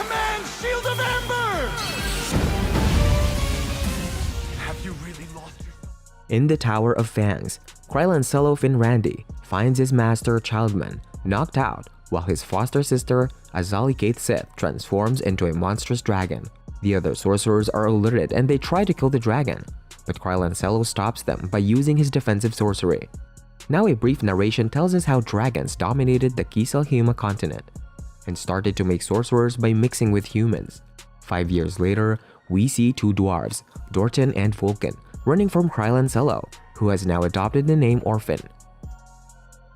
Command Shield of Amber! Have you really lost yourself? In the Tower of Fangs, Krylon Cellophane Randy finds his master Childman knocked out while his foster sister Azali Kate Sith transforms into a monstrous dragon. The other sorcerers are alerted and they try to kill the dragon, but Krylon Cello stops them by using his defensive sorcery. Now a brief narration tells us how dragons dominated the Kiselhima continent and started to make sorcerers by mixing with humans. 5 years later, we see two dwarves, Dorten and Vulcan, running from Krylon Cello, who has now adopted the name Orphan.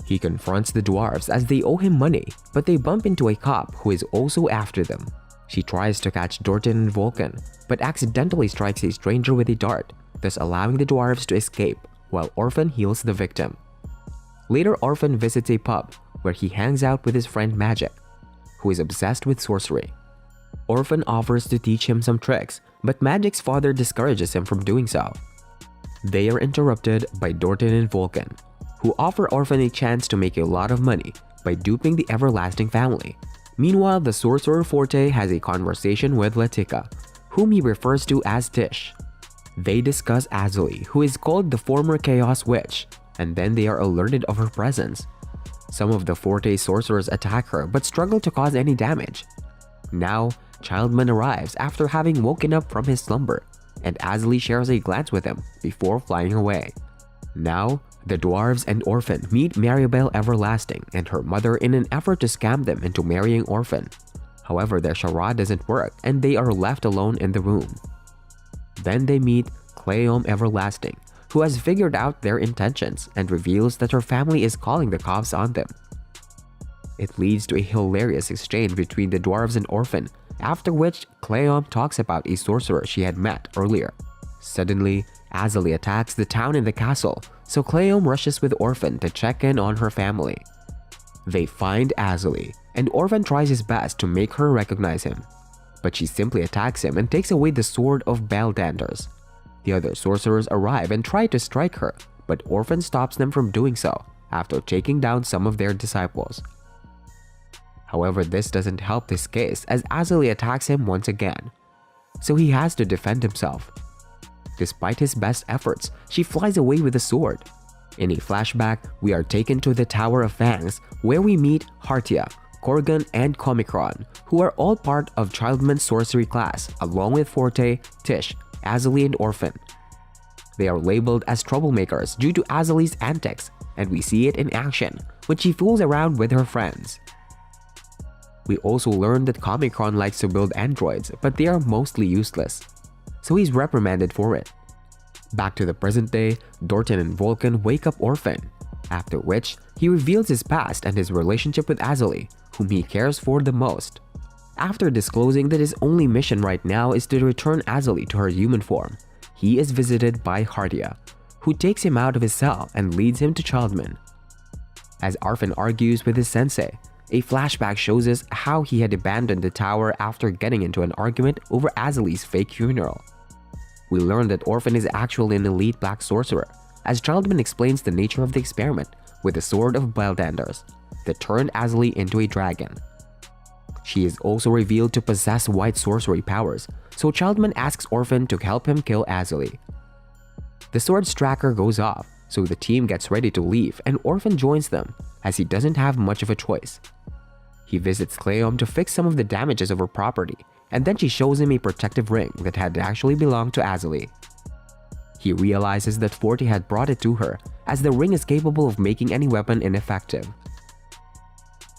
He confronts the dwarves as they owe him money, but they bump into a cop who is also after them. She tries to catch Dorten and Vulcan, but accidentally strikes a stranger with a dart, thus allowing the dwarves to escape, while Orphan heals the victim. Later, Orphan visits a pub where he hangs out with his friend Magic, who is obsessed with sorcery. Orphan offers to teach him some tricks, but Magic's father discourages him from doing so. They are interrupted by Dorten and Vulcan, who offer Orphan a chance to make a lot of money by duping the Everlasting family. Meanwhile, the sorcerer Forte has a conversation with Latika, whom he refers to as Tish. They discuss Azali, who is called the former Chaos Witch, and then they are alerted of her presence. Some of the Forte sorcerers attack her but struggle to cause any damage. Now, Childman arrives after having woken up from his slumber, and Azali shares a glance with him before flying away. Now, the dwarves and Orphan meet Maribel Everlasting and her mother in an effort to scam them into marrying Orphan. However, their charade doesn't work and they are left alone in the room. Then they meet Cleome Everlasting, who has figured out their intentions and reveals that her family is calling the cops on them. It leads to a hilarious exchange between the dwarves and Orphan, after which Cleome talks about a sorcerer she had met earlier. Suddenly, Azali attacks the town and the castle, so Cleome rushes with Orphan to check in on her family. They find Azali, and Orphan tries his best to make her recognize him, but she simply attacks him and takes away the sword of Beldanders. The other sorcerers arrive and try to strike her, but Orphan stops them from doing so after taking down some of their disciples. However, this doesn't help his case as Azali attacks him once again, so he has to defend himself. Despite his best efforts, she flies away with a sword. In a flashback, we are taken to the Tower of Fangs where we meet Hartia, Korgan, and Comicron, who are all part of Childman's sorcery class along with Forte, Tish, Azali, and Orphan. They are labeled as troublemakers due to Azali's antics, and we see it in action when she fools around with her friends. We also learn that Comicron likes to build androids, but they are mostly useless, so he's reprimanded for it. Back to the present day, Dorten and Vulcan wake up Orphan, after which he reveals his past and his relationship with Azali, whom he cares for the most. After disclosing that his only mission right now is to return Azali to her human form, he is visited by Hartia, who takes him out of his cell and leads him to Childman. As Orphan argues with his sensei, a flashback shows us how he had abandoned the tower after getting into an argument over Azali's fake funeral. We learn that Orphan is actually an elite black sorcerer, as Childman explains the nature of the experiment with the sword of Beldanders that turned Azali into a dragon. She is also revealed to possess white sorcery powers, so Childman asks Orphan to help him kill Azali. The sword's tracker goes off, so the team gets ready to leave and Orphan joins them, as he doesn't have much of a choice. He visits Cleome to fix some of the damages of her property, and then she shows him a protective ring that had actually belonged to Azali. He realizes that Forte had brought it to her, as the ring is capable of making any weapon ineffective.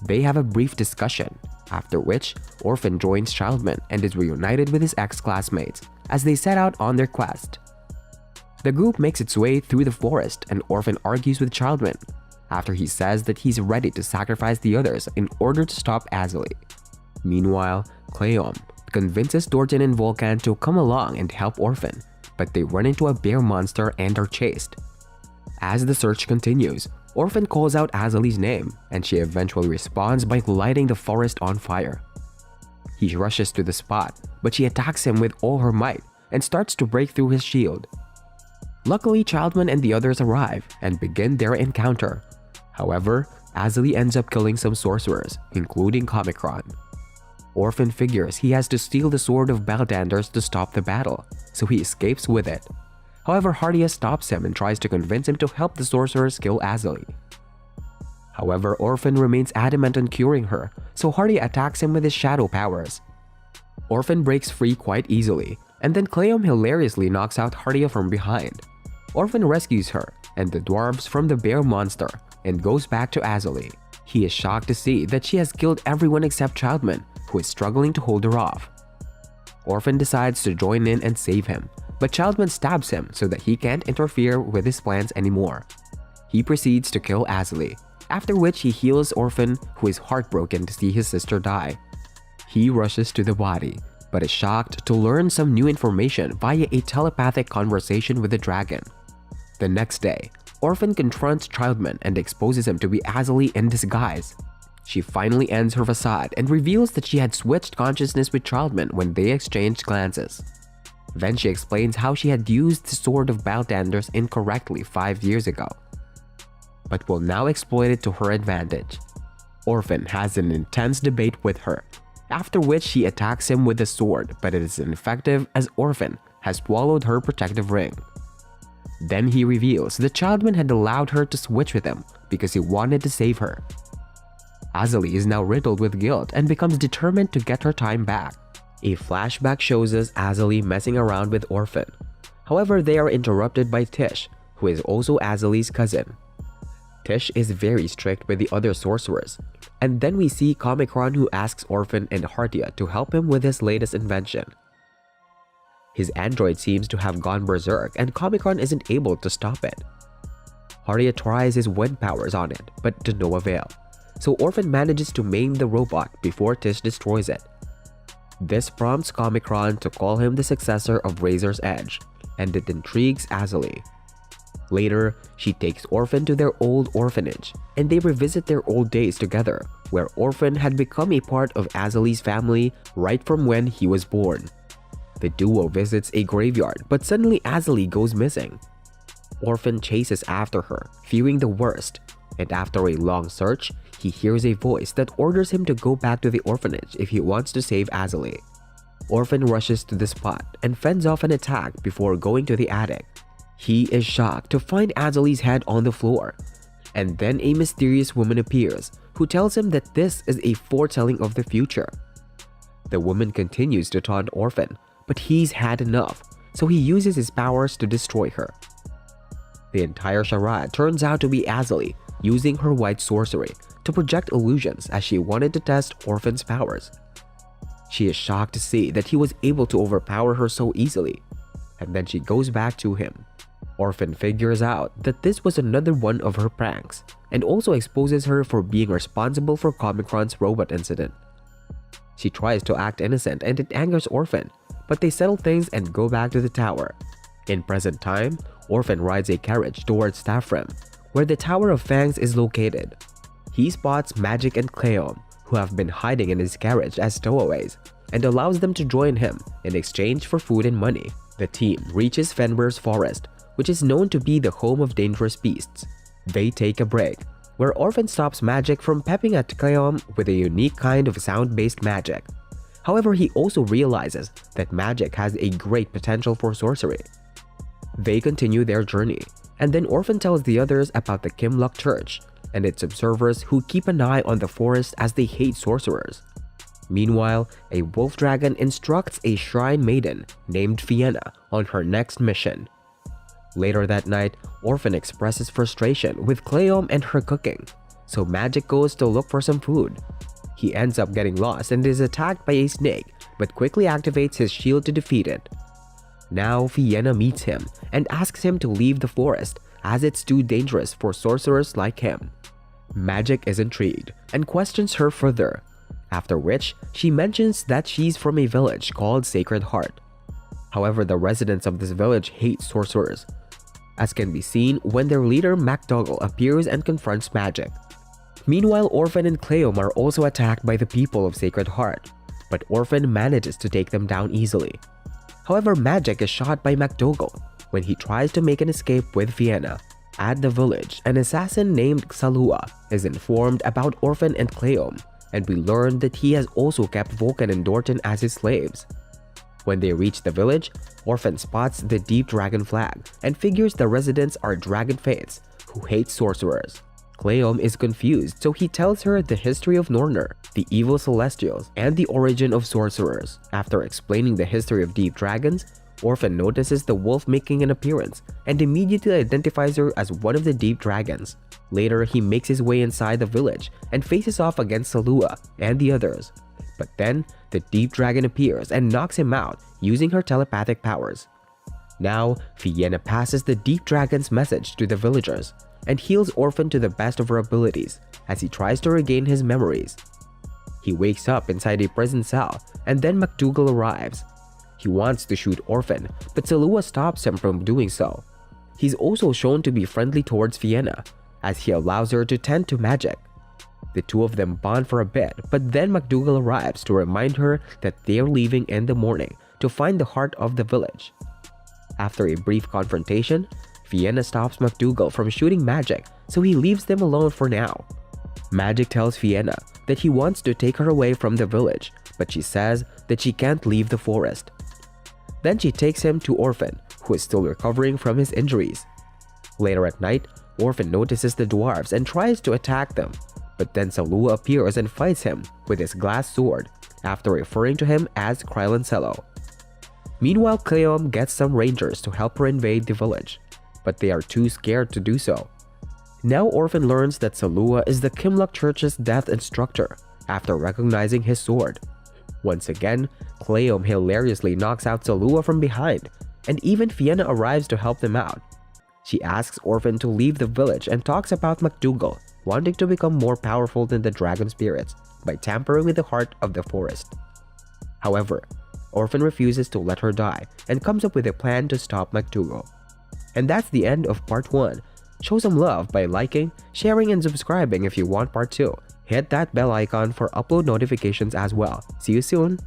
They have a brief discussion, after which Orphan joins Childman and is reunited with his ex-classmates as they set out on their quest. The group makes its way through the forest and Orphan argues with Childman, after he says that he's ready to sacrifice the others in order to stop Azali. Meanwhile, Cleome convinces Dorten and Vulcan to come along and help Orphan, but they run into a bear monster and are chased. As the search continues, Orphan calls out Azali's name, and she eventually responds by lighting the forest on fire. He rushes to the spot, but she attacks him with all her might and starts to break through his shield. Luckily, Childman and the others arrive and begin their Orphan figures he has to steal the sword of Baldanders to stop the battle, so he escapes with it. However, Hardia stops him and tries to convince him to help the sorcerers kill Azali. However, Orphan remains adamant on curing her, so Hardia attacks him with his shadow powers. Orphan breaks free quite easily, and then Cleom hilariously knocks out Hardia from behind. Orphan rescues her and the dwarves from the bear monster and goes back to Azali. He is shocked to see that she has killed everyone except Childman, who is struggling to hold her off. Orphan decides to join in and save him, but Childman stabs him so that he can't interfere with his plans anymore. He proceeds to kill Azali, after which he heals Orphan, who is heartbroken to see his sister die. He rushes to the body, but is shocked to learn some new information via a telepathic conversation with the dragon. The next day, Orphan confronts Childman and exposes him to be Azali in disguise. She finally ends her facade and reveals that she had switched consciousness with Childman when they exchanged glances. Then she explains how she had used the Sword of Baldanders incorrectly 5 years ago, but will now exploit it to her advantage. Orphan has an intense debate with her, after which she attacks him with the sword, but it is ineffective as Orphan has swallowed her protective ring. Then he reveals that Childman had allowed her to switch with him because he wanted to save her. Azali is now riddled with guilt and becomes determined to get her time back. A flashback shows us Azali messing around with Orphan. However, they are interrupted by Tish, who is also Azali's cousin. Tish is very strict with the other sorcerers, and then we see Comicron, who asks Orphan and Hardia to help him with his latest invention. His android seems to have gone berserk and Comicron isn't able to stop it. Hardia tries his wind powers on it, but to no avail, so Orphan manages to maim the robot before Tish destroys it. This prompts Comicron to call him the successor of Razor's Edge, and it intrigues Azali. Later, she takes Orphan to their old orphanage, and they revisit their old days together, where Orphan had become a part of Azali's family right from when he was born. The duo visits a graveyard, but suddenly Azali goes missing. Orphan chases after her, fearing the worst, and after a long search, he hears a voice that orders him to go back to the orphanage if he wants to save Azali. Orphan rushes to the spot and fends off an attack before going to the attic. He is shocked to find Azali's head on the floor, and then a mysterious woman appears who tells him that this is a foretelling of the future. The woman continues to taunt Orphan, but he's had enough, so he uses his powers to destroy her. The entire charade turns out to be Azali using her white sorcery to project illusions as she wanted to test Orphan's powers. She is shocked to see that he was able to overpower her so easily, and then she goes back to him. Orphan figures out that this was another one of her pranks and also exposes her for being responsible for Comicron's robot incident. She tries to act innocent and it angers Orphan, but they settle things and go back to the tower. In present time, Orphan rides a carriage towards Staffrem, where the Tower of Fangs is located. He spots Magic and Cleom, who have been hiding in his carriage as stowaways, and allows them to join him in exchange for food and money. The team reaches Fenrir's forest, which is known to be the home of dangerous beasts. They take a break, where Orphan stops Magic from pepping at Cleom with a unique kind of sound-based magic. However, he also realizes that Magic has a great potential for sorcery. They continue their journey, and then Orphan tells the others about the Kimlock Church and its observers who keep an eye on the forest as they hate sorcerers. Meanwhile, a wolf dragon instructs a shrine maiden named Fienna on her next mission. Later that night, Orphan expresses frustration with Cleom and her cooking, so Magic goes to look for some food. He ends up getting lost and is attacked by a snake, but quickly activates his shield to defeat it. Now Fienna meets him and asks him to leave the forest as it's too dangerous for sorcerers like him. Magic is intrigued and questions her further, after which she mentions that she's from a village called Sacred Heart. However, the residents of this village hate sorcerers, as can be seen when their leader MacDougall appears and confronts Magic. Meanwhile, Orphan and Cleom are also attacked by the people of Sacred Heart, but Orphan manages to take them down easily. However, Magic is shot by MacDougall when he tries to make an escape with Fienna. At the village, an assassin named Xalua is informed about Orphan and Cleom and we learn that he has also kept Vulcan and Dorton as his slaves. When they reach the village, Orphan spots the deep dragon flag and figures the residents are dragon fates who hate sorcerers. Cleom is confused, so he tells her the history of Nornir, the evil celestials, and the origin of sorcerers. After explaining the history of deep dragons, Orphan notices the wolf making an appearance and immediately identifies her as one of the deep dragons. Later, he makes his way inside the village and faces off against Salua and the others. But then, the deep dragon appears and knocks him out using her telepathic powers. Now, Fienna passes the deep dragon's message to the villagers and heals Orphan to the best of her abilities as he tries to regain his memories. He wakes up inside a prison cell and then MacDougal arrives. He wants to shoot Orphan, but Salua stops him from doing so. He's also shown to be friendly towards Fienna as he allows her to tend to magic. The two of them bond for a bit, but then MacDougal arrives to remind her that they're leaving in the morning to find the heart of the village. After a brief confrontation, Fienna stops MacDougal from shooting magic, so he leaves them alone for now. Magic tells Fienna that he wants to take her away from the village, but she says that she can't leave the forest. Then she takes him to Orphan, who is still recovering from his injuries. Later at night, Orphan notices the dwarves and tries to attack them, but then Salua appears and fights him with his glass sword after referring to him as Krylancello. Meanwhile, Cleom gets some rangers to help her invade the village, but they are too scared to do so. Now Orphan learns that Salua is the Kimlock Church's death instructor after recognizing his sword. Once again, Cleom hilariously knocks out Salua from behind, and even Fienna arrives to help them out. She asks Orphan to leave the village and talks about MacDougal wanting to become more powerful than the dragon spirits by tampering with the heart of the forest. However, Orphan refuses to let her die and comes up with a plan to stop MacDougal. And that's the end of part 1. Show some love by liking, sharing, and subscribing if you want part 2. Hit that bell icon for upload notifications as well. See you soon!